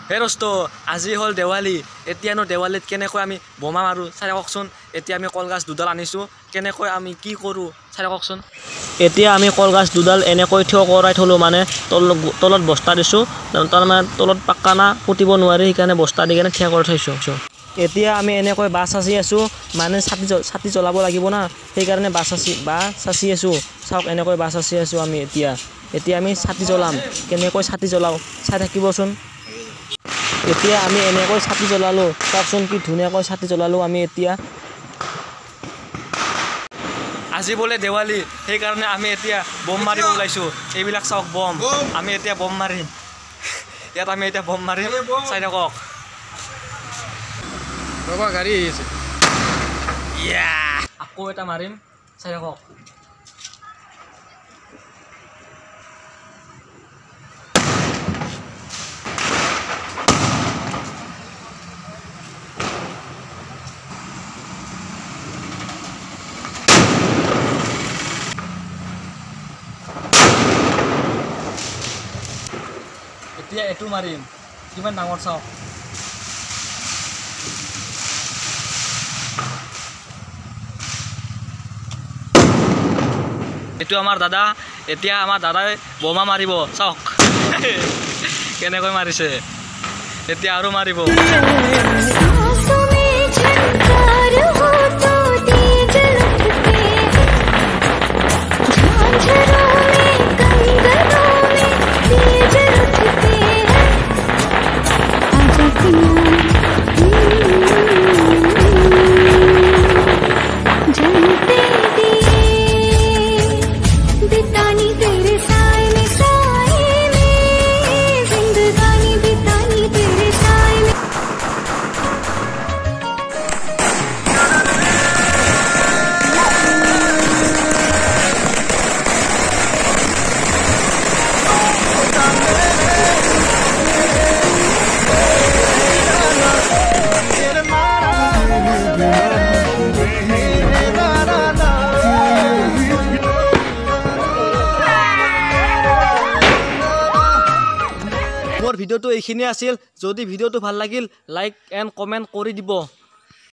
হে দোস্ত আজি হল দেৱালী এতিয়ানো দেৱালীত কেনেকৈ আমি বোমা মাৰো চাই কওকচোন এতিয়া আমি কলগাছ দুডাল আনিছো কেনেকৈ আমি কি কৰো চাই কওকচোন এতিয়া আমি কলগাছ দুডাল এনেকৈ থিয় কৰাই থলো মানে তলত বস্তা দিছো তাৰ মানে তলত পাক্কা না পুতিব নোৱাৰি সেইকাৰণে বস্তা দি কেনে থিয় কৰি থৈছো এতিয়া আমি এনেকৈ বাছ সাঁচি আছো মানে ছাতি জ্বলাব লাগিব না সেইকাৰণে বাছ সাঁচি আছো চাওক এনেকৈ বাছ সাঁচি আছো আমি এতিয়া আমি ছাতি জ্বলাম কেনেকৈ ছাতি জ্বলাও চাই থাকিবচোন এতিয়া আমি এনেকৈ ছাতি জ্বলালো চাওকচোন কি ধুনীয়াকৈ ছাতি জ্বলালো আমি এতিয়া আজি বলে দেৱালী সেইকাৰণে আমি এতিয়া বম মাৰিব ওলাইছো এইবিলাক চাওক বম আমি এতিয়া বম মাৰিম ইয়াত আমি এতিয়া বম মাৰিম চাই থাকক বাবা গাড়ী আহিছে আকৌ এটা মাৰিম চাই থাকক এতিয়া এটো মাৰিম কিমান ডাঙৰ চাওক এটো আমাৰ দাদা এতিয়া আমাৰ দাদাই বোমা মাৰিব চাওক কেনেকৈ মাৰিছে এতিয়া আৰু মাৰিব মোৰ ভিডিওটো এইখিনিয়ে আছিল যদি ভিডিওটো ভাল লাগিল লাইক এণ্ড কমেণ্ট কৰি দিব